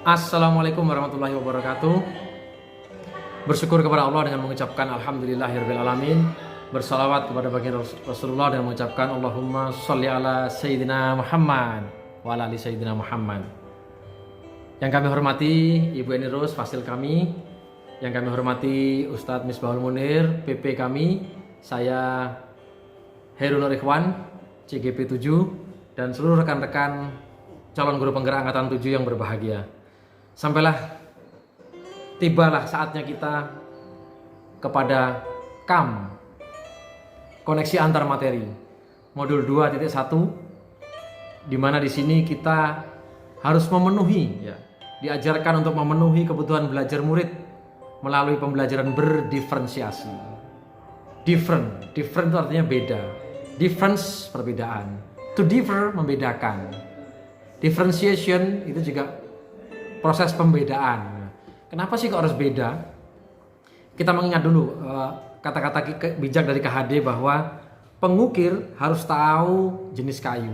Assalamualaikum warahmatullahi wabarakatuh. Bersyukur kepada Allah dengan mengucapkan alhamdulillahirabbil alamin. Bersalawat kepada baginda Rasulullah dengan mengucapkan Allahumma sholli ala sayyidina Muhammad wa ala ali sayyidina Muhammad. Yang kami hormati Ibu Eni Rose, fasil kami. Yang kami hormati Ustadz Misbahul Munir, PP kami. Saya Heru Nur Ikhwan, CGP 7, dan seluruh rekan-rekan calon guru penggerak angkatan 7 yang berbahagia. Tibalah saatnya kita kepada KAM, koneksi antar materi, modul 2.1, di mana di sini kita harus memenuhi, diajarkan untuk memenuhi kebutuhan belajar murid melalui pembelajaran berdiferensiasi. Different itu artinya beda. Difference, perbedaan. To differ, membedakan. Differentiation itu juga proses pembedaan. Kenapa sih kok harus beda? Kita mengingat dulu kata-kata bijak dari KHD bahwa pengukir harus tahu jenis kayu.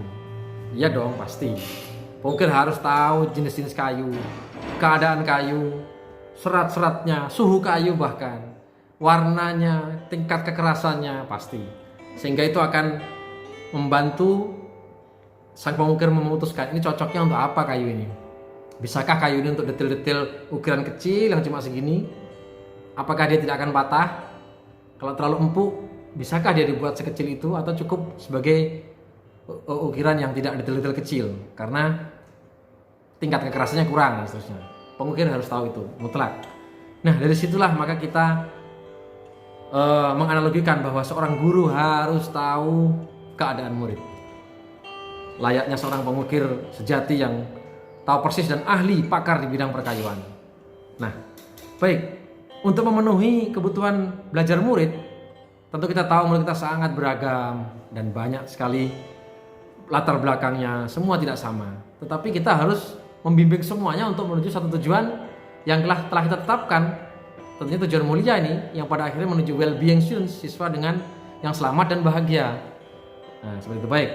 Iya dong, pasti. Pengukir harus tahu jenis-jenis kayu, keadaan kayu, serat-seratnya, suhu kayu bahkan, warnanya, tingkat kekerasannya pasti. Sehingga itu akan membantu sang pengukir memutuskan ini cocoknya untuk apa kayu ini. Bisakah kayu ini untuk detil-detil ukiran kecil yang cuma segini? Apakah dia tidak akan patah? Kalau terlalu empuk, bisakah dia dibuat sekecil itu atau cukup sebagai ukiran yang tidak detil-detil kecil? Karena tingkat kekerasannya kurang dan seterusnya. Pengukir harus tahu itu, mutlak. Nah, dari situlah maka kita menganalogikan bahwa seorang guru harus tahu keadaan murid. Layaknya seorang pengukir sejati yang tahu persis dan ahli pakar di bidang perkayuan. Nah, baik, untuk memenuhi kebutuhan belajar murid, tentu kita tahu murid kita sangat beragam dan banyak sekali latar belakangnya, semua tidak sama. Tetapi kita harus membimbing semuanya untuk menuju satu tujuan yang telah kita tetapkan. Tentunya tujuan mulia ini yang pada akhirnya menuju well-being students, siswa dengan yang selamat dan bahagia. Nah, seperti itu. Baik.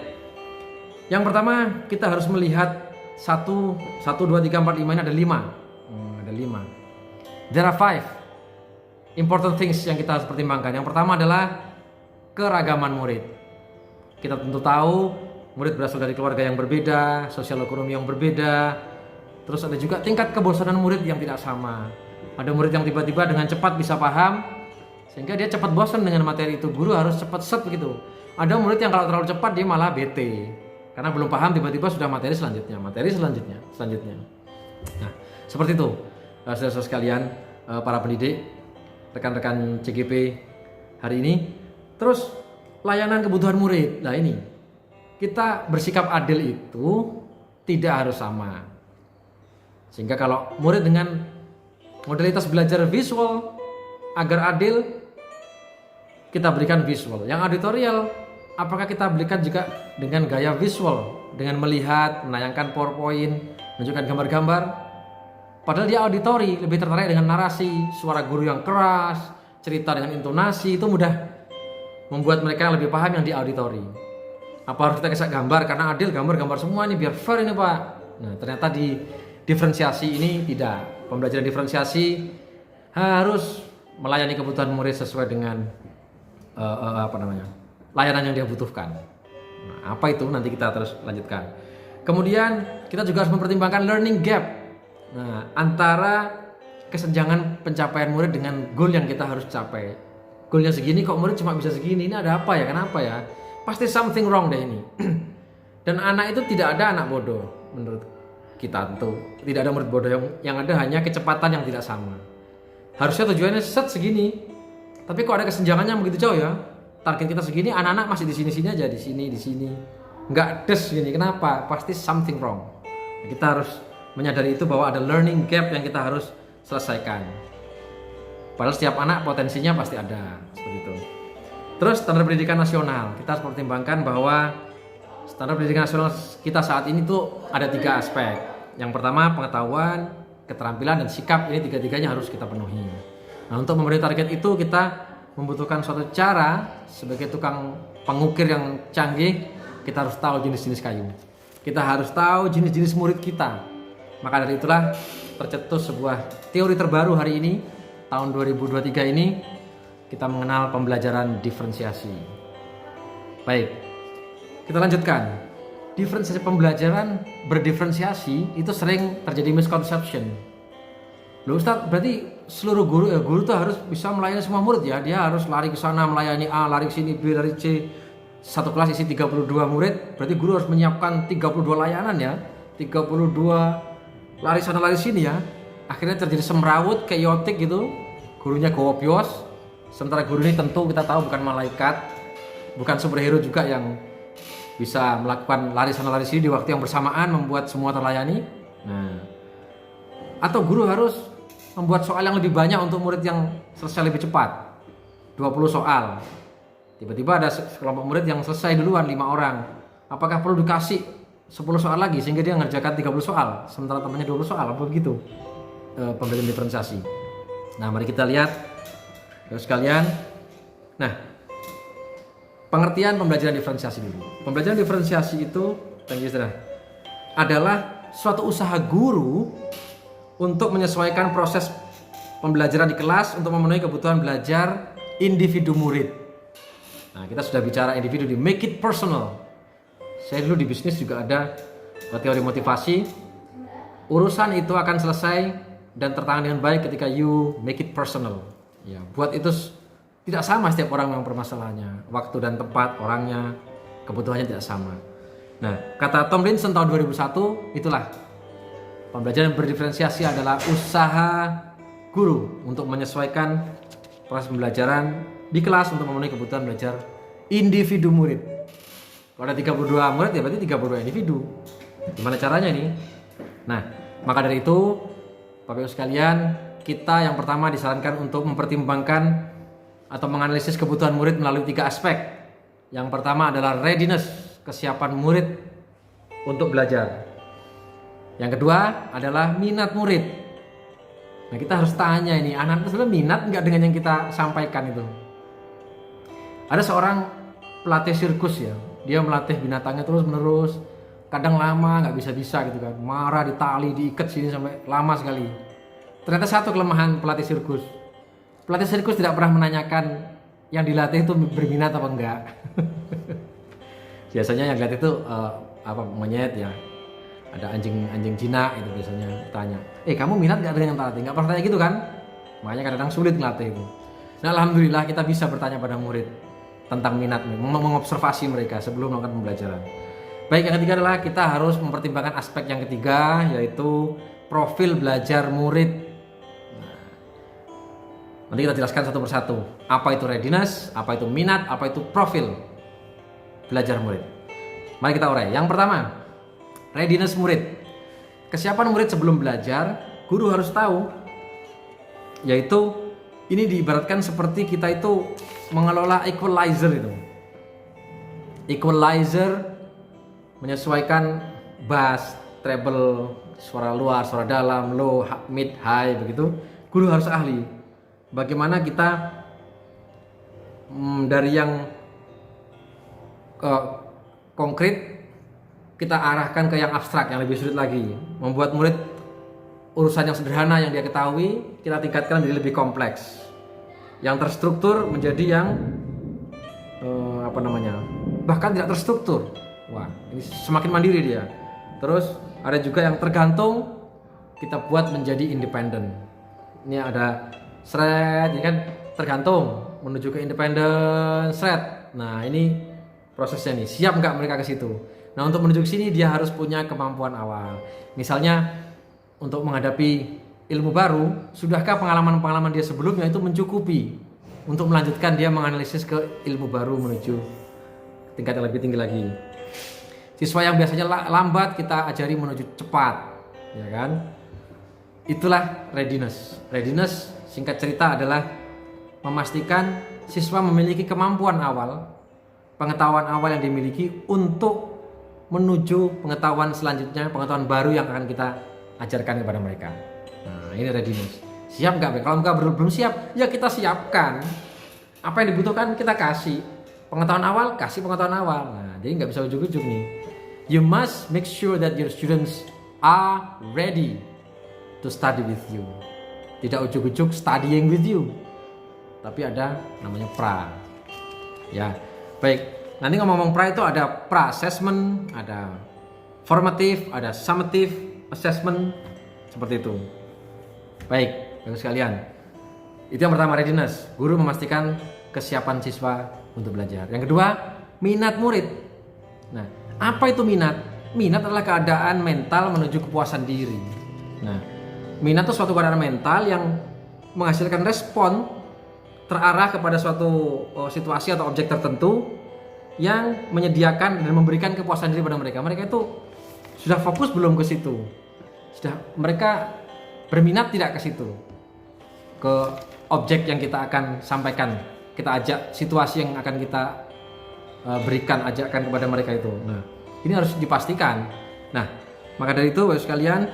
Yang pertama, kita harus melihat 1, 2, 3, 4, 5 ini ada 5. Ada 5. There are 5 important things yang kita harus pertimbangkan. Yang pertama adalah keragaman murid. Kita tentu tahu murid berasal dari keluarga yang berbeda, sosial ekonomi yang berbeda. Terus ada juga tingkat kebosanan murid yang tidak sama. Ada murid yang tiba-tiba dengan cepat bisa paham, sehingga dia cepat bosan dengan materi itu. Guru harus cepat set begitu. Ada murid yang kalau terlalu cepat dia malah bete. Karena belum paham, tiba-tiba sudah materi selanjutnya. Nah, seperti itu, saudara-saudara sekalian, para pendidik, rekan-rekan CGP hari ini. Terus layanan kebutuhan murid. Nah ini, kita bersikap adil itu tidak harus sama. Sehingga kalau murid dengan modalitas belajar visual agar adil, kita berikan visual. Yang auditorial, apakah kita berikan juga dengan gaya visual, dengan melihat, menayangkan PowerPoint, menunjukkan gambar-gambar? Padahal dia auditori, lebih tertarik dengan narasi, suara guru yang keras, cerita dengan intonasi, itu mudah membuat mereka lebih paham yang di auditori. Apa harus kita kasih gambar? Karena adil, gambar-gambar semua ini biar fair ini Pak. Nah, ternyata di diferensiasi ini tidak. Pembelajaran diferensiasi harus melayani kebutuhan murid sesuai dengan layanan yang dia butuhkan. Nah, apa itu nanti kita terus lanjutkan. Kemudian kita juga harus mempertimbangkan learning gap. Nah, antara kesenjangan pencapaian murid dengan goal yang kita harus capai. Goalnya segini kok murid cuma bisa segini. Ini ada apa ya? Kenapa ya? Pasti something wrong deh ini. Dan anak itu tidak ada anak bodoh menurut kita tentu. Tidak ada murid bodoh, yang ada hanya kecepatan yang tidak sama. Harusnya tujuannya set segini. Tapi kok ada kesenjangannya begitu jauh ya? Target kita segini, anak-anak masih di sini-sini aja, di sini. Enggak des gini. Kenapa? Pasti something wrong. Kita harus menyadari itu bahwa ada learning gap yang kita harus selesaikan. Padahal setiap anak potensinya pasti ada, seperti itu. Terus standar pendidikan nasional, kita harus pertimbangkan bahwa standar pendidikan nasional kita saat ini tuh ada 3 aspek. Yang pertama pengetahuan, keterampilan, dan sikap. Ini 3-tiganya harus kita penuhi. Nah, untuk memenuhi target itu kita membutuhkan suatu cara sebagai tukang pengukir yang canggih. Kita harus tahu jenis-jenis kayu. Kita harus tahu jenis-jenis murid kita. Maka dari itulah tercetus sebuah teori terbaru hari ini, tahun 2023 ini, kita mengenal pembelajaran diferensiasi. Baik, kita lanjutkan. Diferensiasi pembelajaran berdiferensiasi itu sering terjadi misconception. Loh Ustaz, berarti seluruh guru tuh harus bisa melayani semua murid ya? Dia harus lari ke sana melayani A, lari ke sini B, lari C. Satu kelas isi 32 murid, berarti guru harus menyiapkan 32 layanan ya. 32 lari sana lari sini ya. Akhirnya terjadi semrawut, chaotic gitu. Gurunya gowobyos. Sementara guru ini tentu kita tahu bukan malaikat, bukan superhero juga yang bisa melakukan lari sana lari sini di waktu yang bersamaan membuat semua terlayani. Nah, atau guru harus membuat soal yang lebih banyak untuk murid yang selesai lebih cepat. 20 soal. Tiba-tiba ada kelompok murid yang selesai duluan 5 orang. Apakah perlu dikasih 10 soal lagi sehingga dia mengerjakan 30 soal sementara temannya 20 soal, apa begitu? Pembelajaran diferensiasi. Nah, mari kita lihat sekalian. Nah, pengertian pembelajaran diferensiasi dulu. Pembelajaran diferensiasi itu adalah suatu usaha guru untuk menyesuaikan proses pembelajaran di kelas untuk memenuhi kebutuhan belajar individu murid. Nah, kita sudah bicara individu di make it personal. Saya dulu di bisnis juga ada teori motivasi. Urusan itu akan selesai dan tertangani dengan baik ketika you make it personal. Ya, buat itu tidak sama setiap orang yang permasalahannya. Waktu dan tempat, orangnya, kebutuhannya tidak sama. Nah, kata Tom Linson tahun 2001, itulah pembelajaran berdiferensiasi adalah usaha guru untuk menyesuaikan proses pembelajaran di kelas untuk memenuhi kebutuhan belajar individu murid. Kalau ada 32 murid ya berarti 32 individu. Gimana caranya nih? Nah, maka dari itu Bapak Ibu sekalian, kita yang pertama disarankan untuk mempertimbangkan atau menganalisis kebutuhan murid melalui 3 aspek. Yang pertama adalah readiness, kesiapan murid untuk belajar. Yang kedua adalah minat murid. Nah, kita harus tanya ini, anak itu sebenarnya minat nggak dengan yang kita sampaikan itu? Ada seorang pelatih sirkus ya, dia melatih binatangnya terus menerus, kadang lama nggak bisa gitu kan, marah ditali diikat sini sampai lama sekali. Ternyata satu kelemahan pelatih sirkus tidak pernah menanyakan yang dilatih itu berminat apa enggak. Biasanya yang dilatih itu monyet ya, ada anjing jinak itu biasanya tanya, kamu minat nggak dengan yang latih? Nggak pernah tanya gitu kan, makanya kadang-kadang sulit ngelatih itu. Nah, alhamdulillah kita bisa bertanya pada murid tentang minat, mengobservasi mereka sebelum melakukan pembelajaran. Baik, yang ketiga adalah kita harus mempertimbangkan aspek yang ketiga, yaitu profil belajar murid. Nah, nanti kita jelaskan satu persatu. Apa itu readiness, apa itu minat, apa itu profil belajar murid. Mari kita urai. Yang pertama, readiness murid. Kesiapan murid sebelum belajar, guru harus tahu, yaitu ini diibaratkan seperti kita itu mengelola equalizer itu. Equalizer menyesuaikan bass, treble, suara luar, suara dalam, low, mid, high begitu. Guru harus ahli. Bagaimana kita dari yang konkret kita arahkan ke yang abstrak, yang lebih sulit lagi. Membuat murid urusan yang sederhana yang dia ketahui kita tingkatkan menjadi lebih kompleks. Yang terstruktur menjadi yang bahkan tidak terstruktur. Wah, ini semakin mandiri dia. Terus ada juga yang tergantung, kita buat menjadi independen. Ini ada thread, ini kan tergantung menuju ke independen thread. Nah, ini prosesnya nih. Siap nggak mereka ke situ? Nah, untuk menuju ke sini dia harus punya kemampuan awal. Misalnya untuk menghadapi ilmu baru, sudahkah pengalaman-pengalaman dia sebelumnya itu mencukupi untuk melanjutkan dia menganalisis ke ilmu baru menuju tingkat yang lebih tinggi lagi. Siswa yang biasanya lambat kita ajari menuju cepat, ya kan? Itulah readiness. Readiness singkat cerita adalah memastikan siswa memiliki kemampuan awal, pengetahuan awal yang dimiliki untuk menuju pengetahuan selanjutnya, pengetahuan baru yang akan kita ajarkan kepada mereka. Nah, ini readiness. Siap nggak? Kalau enggak belum siap, ya kita siapkan. Apa yang dibutuhkan kita kasih. Pengetahuan awal, kasih pengetahuan awal. Nah, jadi nggak bisa ujuk-ujuk nih. You must make sure that your students are ready to study with you. Tidak ujuk-ujuk studying with you, tapi ada namanya pra. Ya, baik. Nanti ngomong-ngomong pra itu ada pra assessment, ada formative, ada summative assessment, seperti itu. Baik, bagus sekalian. Itu yang pertama, readiness. Guru memastikan kesiapan siswa untuk belajar. Yang kedua, minat murid. Nah, apa itu minat? Minat adalah keadaan mental menuju kepuasan diri. Nah, minat itu suatu keadaan mental yang menghasilkan respon terarah kepada suatu situasi atau objek tertentu yang menyediakan dan memberikan kepuasan diri pada mereka. Mereka itu sudah fokus belum ke situ? Sudah mereka berminat tidak ke situ? Ke objek yang kita akan sampaikan, kita ajak, situasi yang akan kita berikan, ajakkan kepada mereka itu. Nah, ini harus dipastikan. Nah, maka dari itu Bapak sekalian,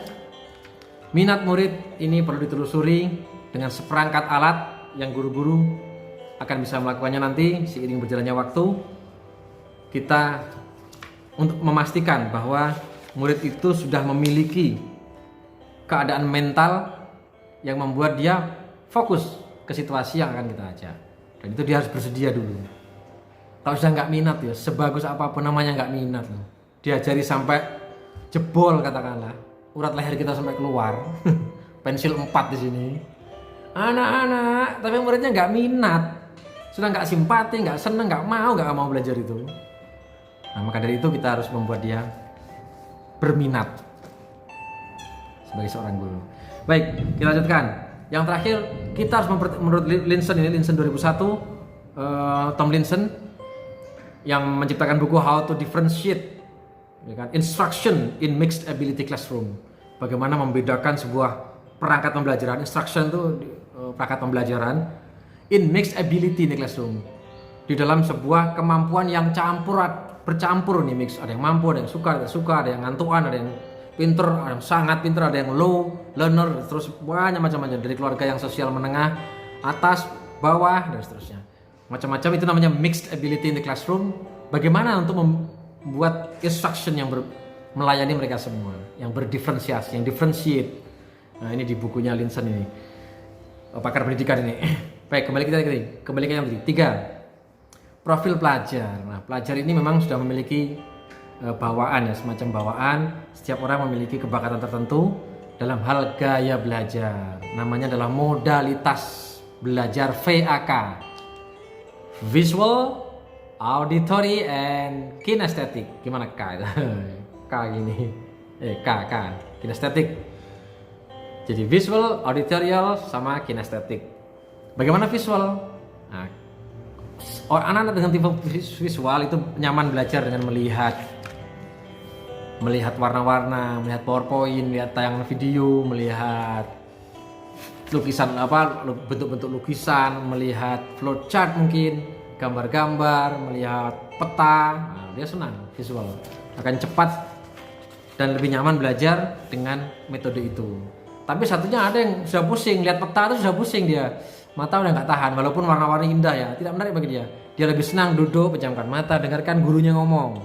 minat murid ini perlu ditelusuri dengan seperangkat alat yang guru-guru akan bisa melakukannya nanti seiring berjalannya waktu. Kita untuk memastikan bahwa murid itu sudah memiliki keadaan mental yang membuat dia fokus ke situasi yang akan kita ajak. Dan itu dia harus bersedia dulu. Kalau sudah nggak minat ya, sebagus apapun namanya nggak minat loh. Diajari sampai jebol katakanlah, urat leher kita sampai keluar, pensil 4 di sini. Anak-anak, tapi muridnya nggak minat, sudah nggak simpati, nggak seneng, nggak mau belajar itu. Nah, maka dari itu kita harus membuat dia berminat sebagai seorang guru. Baik, kita lanjutkan. Yang terakhir, kita harus menurut Linson 2001, Tom Linson yang menciptakan buku How to Differentiate, ya kan, Instruction in Mixed Ability Classroom. Bagaimana membedakan sebuah perangkat pembelajaran, instruction itu perangkat pembelajaran in mixed ability in the classroom, di dalam sebuah kemampuan yang bercampur nih, mix. Ada yang mampu, ada yang suka, ada yang ngantuan, ada yang pinter, ada yang sangat pinter, ada yang low learner, terus banyak macam-macam, dari keluarga yang sosial menengah, atas, bawah, dan seterusnya. Macam-macam itu namanya mixed ability in the classroom. Bagaimana untuk membuat instruction yang melayani mereka semua, yang berdiferensiasi, yang differentiate. Nah, ini di bukunya Linson ini, pakar pendidikan ini. Baik, kembali ke yang tadi. 3, profil pelajar. Nah, pelajar ini memang sudah memiliki bawaan ya, semacam bawaan. Setiap orang memiliki kebakatan tertentu dalam hal gaya belajar. Namanya adalah modalitas belajar VAK. Visual, auditory, and kinesthetic. Gimana K itu? K gini. K. Kinesthetic. Jadi visual, auditorial, sama kinesthetic. Bagaimana visual? Nah, anak-anak dengan tipe visual itu nyaman belajar dengan melihat warna-warna, melihat PowerPoint, melihat tayangan video, melihat lukisan bentuk-bentuk lukisan, melihat flowchart mungkin, gambar-gambar, melihat peta. Nah, dia senang visual, akan cepat dan lebih nyaman belajar dengan metode itu. Tapi satunya ada yang sudah pusing, lihat peta itu sudah pusing dia, mata udah nggak tahan, walaupun warna-warni indah ya, tidak menarik bagi dia. Dia lebih senang duduk, pejamkan mata, dengarkan gurunya ngomong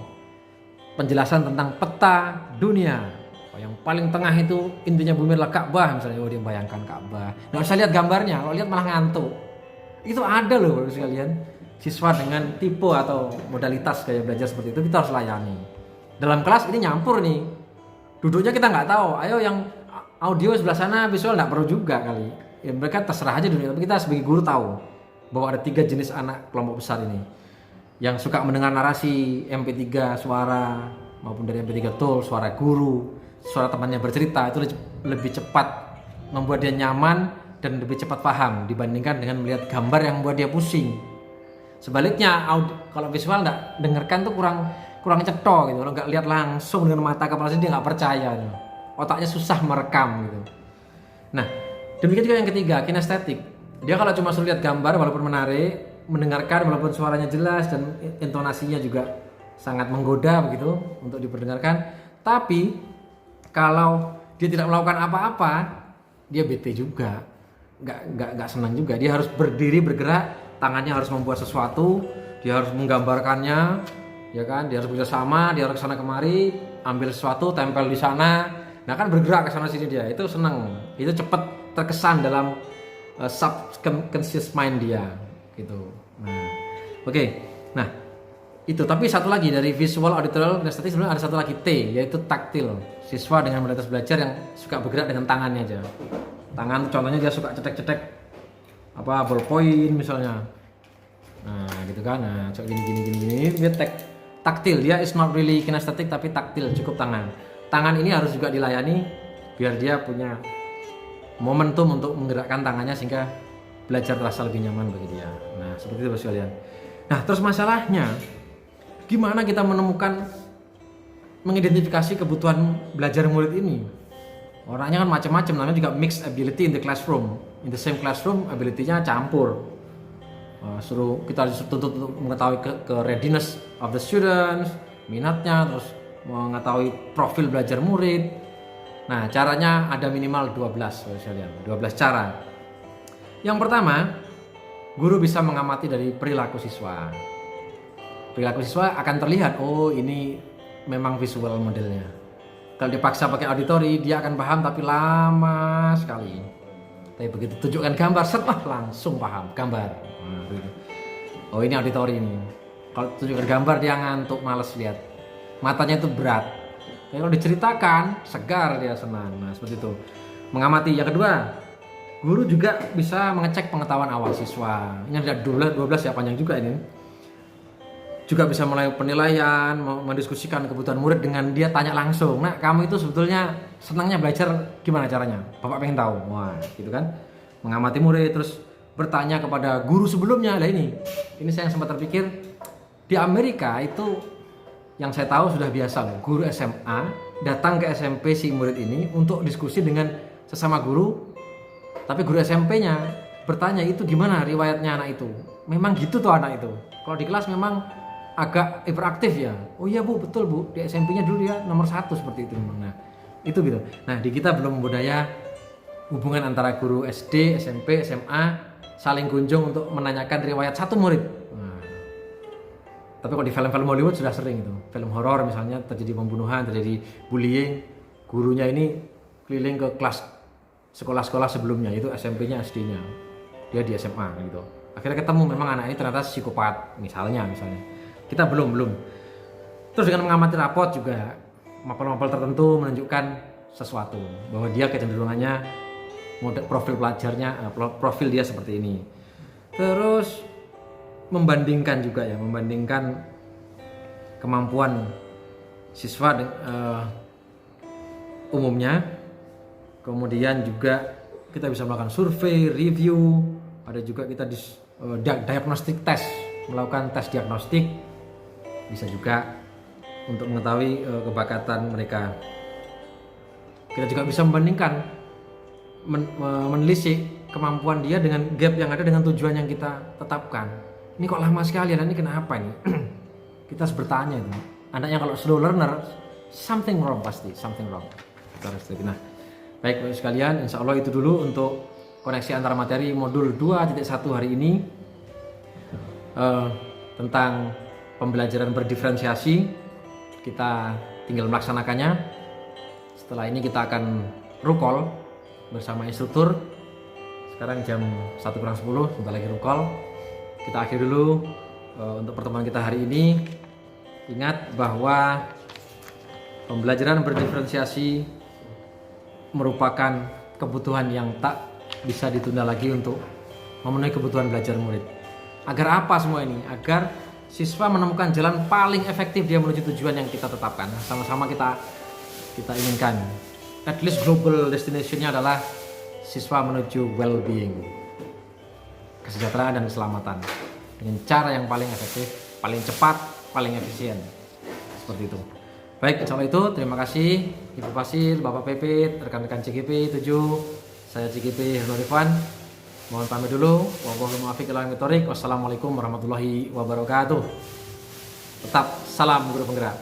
penjelasan tentang peta dunia. Yang paling tengah itu intinya bumi adalah Ka'bah misalnya. Dia bayangkan Ka'bah, nggak usah lihat gambarnya, kalau lihat malah ngantuk. Itu ada loh Bapak sekalian, siswa dengan tipe atau modalitas gaya belajar seperti itu kita harus layani. Dalam kelas ini nyampur nih, duduknya kita nggak tahu. Ayo yang audio sebelah sana, visual nggak perlu juga kali. Ya mereka terserah aja dulu. Tapi kita sebagai guru tahu bahwa ada 3 jenis anak kelompok besar ini, yang suka mendengar narasi MP3 suara maupun dari MP3 tool, suara guru, suara temannya bercerita, itu lebih cepat membuat dia nyaman dan lebih cepat paham dibandingkan dengan melihat gambar yang membuat dia pusing. Sebaliknya kalau visual nggak dengarkan tuh kurang cetok gitu. Kalau nggak lihat langsung dengan mata kepala sendiri dia nggak percaya nih. Otaknya susah merekam gitu. Nah, demikian juga yang ketiga, kinestetik. Dia kalau cuma suruh lihat gambar walaupun menarik, mendengarkan walaupun suaranya jelas dan intonasinya juga sangat menggoda begitu untuk diperdengarkan, tapi kalau dia tidak melakukan apa-apa, dia bete juga, nggak senang juga. Dia harus berdiri bergerak, tangannya harus membuat sesuatu, dia harus menggambarkannya, ya kan? Dia harus bekerjasama, dia harus kesana kemari, ambil sesuatu, tempel di sana. Nah kan bergerak ke sana sini dia, itu seneng, itu cepet terkesan dalam subconscious mind dia gitu. Nah, oke. Nah, itu. Tapi satu lagi dari visual, auditory, kinesthetik sebenarnya ada satu lagi T, yaitu taktil. Siswa dengan modalitas belajar yang suka bergerak dengan tangannya aja. Tangan contohnya dia suka cetek-cetek apa ballpoint misalnya. Nah, gitu kan. Nah, coba gini dia taktil. Dia is not really kinesthetik tapi taktil, cukup tangan. Tangan ini harus juga dilayani biar dia punya momentum untuk menggerakkan tangannya sehingga belajar terasa lebih nyaman bagi dia. Nah, seperti itu sekalian. Nah, terus masalahnya gimana kita menemukan, mengidentifikasi kebutuhan belajar murid ini? Orangnya kan macam-macam, namanya juga mixed ability in the classroom. In the same classroom, ability-nya campur. Kita dituntut untuk mengetahui ke readiness of the students, minatnya, terus mengetahui profil belajar murid. Nah, caranya ada minimal 12 sekalian, 12 cara. Yang pertama, guru bisa mengamati dari perilaku siswa. Perilaku siswa akan terlihat, oh ini memang visual modelnya. Kalau dipaksa pakai auditori, dia akan paham tapi lama sekali. Tapi begitu tunjukkan gambar, langsung paham gambar. Nah, oh ini auditori ini. Kalau tunjukkan gambar dia ngantuk, males lihat. Matanya itu berat. Tapi kalau diceritakan, segar dia, senang. Nah, seperti itu. Mengamati. Yang kedua, guru juga bisa mengecek pengetahuan awal siswa. Ini ada 12 ya, panjang juga ini. Juga bisa mulai penilaian, mendiskusikan kebutuhan murid dengan dia tanya langsung. Nah, kamu itu sebetulnya senangnya belajar gimana caranya? Bapak pengen tahu. Wah, gitu kan. Mengamati murid, terus bertanya kepada guru sebelumnya. Lah ini saya yang sempat terpikir, di Amerika itu yang saya tahu sudah biasa loh, guru SMA datang ke SMP si murid ini untuk diskusi dengan sesama guru. Tapi guru SMP-nya bertanya, itu gimana riwayatnya anak itu? Memang gitu tuh anak itu. Kalau di kelas memang agak hiperaktif ya. Oh iya Bu, betul Bu, di SMP-nya dulu ya nomor 1 seperti itu. Nah, itu gitu. Nah, di kita belum budaya hubungan antara guru SD, SMP, SMA saling kunjung untuk menanyakan riwayat satu murid. Nah, tapi kalau di film-film Hollywood sudah sering itu. Film horor misalnya terjadi pembunuhan, terjadi bullying, gurunya ini keliling ke kelas sekolah-sekolah sebelumnya, itu SMP-nya, SD-nya. Dia di SMA gitu. Akhirnya ketemu memang anak ini ternyata psikopat misalnya. Kita belum. Terus dengan mengamati rapot juga, mapel-mapel tertentu menunjukkan sesuatu bahwa dia kecenderungannya profil pelajarnya, profil dia seperti ini. Terus membandingkan juga ya, membandingkan kemampuan siswa umumnya. Kemudian juga kita bisa melakukan survei, review, ada juga kita diagnostic test, melakukan tes diagnostik, bisa juga untuk mengetahui kebakatan mereka. Kita juga bisa membandingkan, menelisik kemampuan dia dengan gap yang ada dengan tujuan yang kita tetapkan. Ini kok lama sekali, ini kenapa ini? Kita harus bertanya itu. Anaknya kalau slow learner, something wrong pasti, something wrong. Kita harus nah, baik Bapak sekalian, insya Allah itu dulu untuk koneksi antar materi modul 2.1 hari ini tentang pembelajaran berdiferensiasi. Kita tinggal melaksanakannya. Setelah ini kita akan rukol bersama instruktur. Sekarang jam 1:10, sebentar lagi rukol. Kita akhiri dulu untuk pertemuan kita hari ini. Ingat bahwa pembelajaran berdiferensiasi merupakan kebutuhan yang tak bisa ditunda lagi untuk memenuhi kebutuhan belajar murid. Agar apa semua ini? Agar siswa menemukan jalan paling efektif dia menuju tujuan yang kita tetapkan. Sama-sama kita inginkan. At least global destination-nya adalah siswa menuju well-being, kesejahteraan dan keselamatan, dengan cara yang paling efektif, paling cepat, paling efisien. Seperti itu. Baik, insya Allah itu. Terima kasih Ibu Fasil, Bapak Pepit, rekan-rekan CGP 7. Saya CGP Herno Rifwan. Mohon pamit dulu. Wassalamualaikum warahmatullahi wabarakatuh. Tetap salam guru penggerak.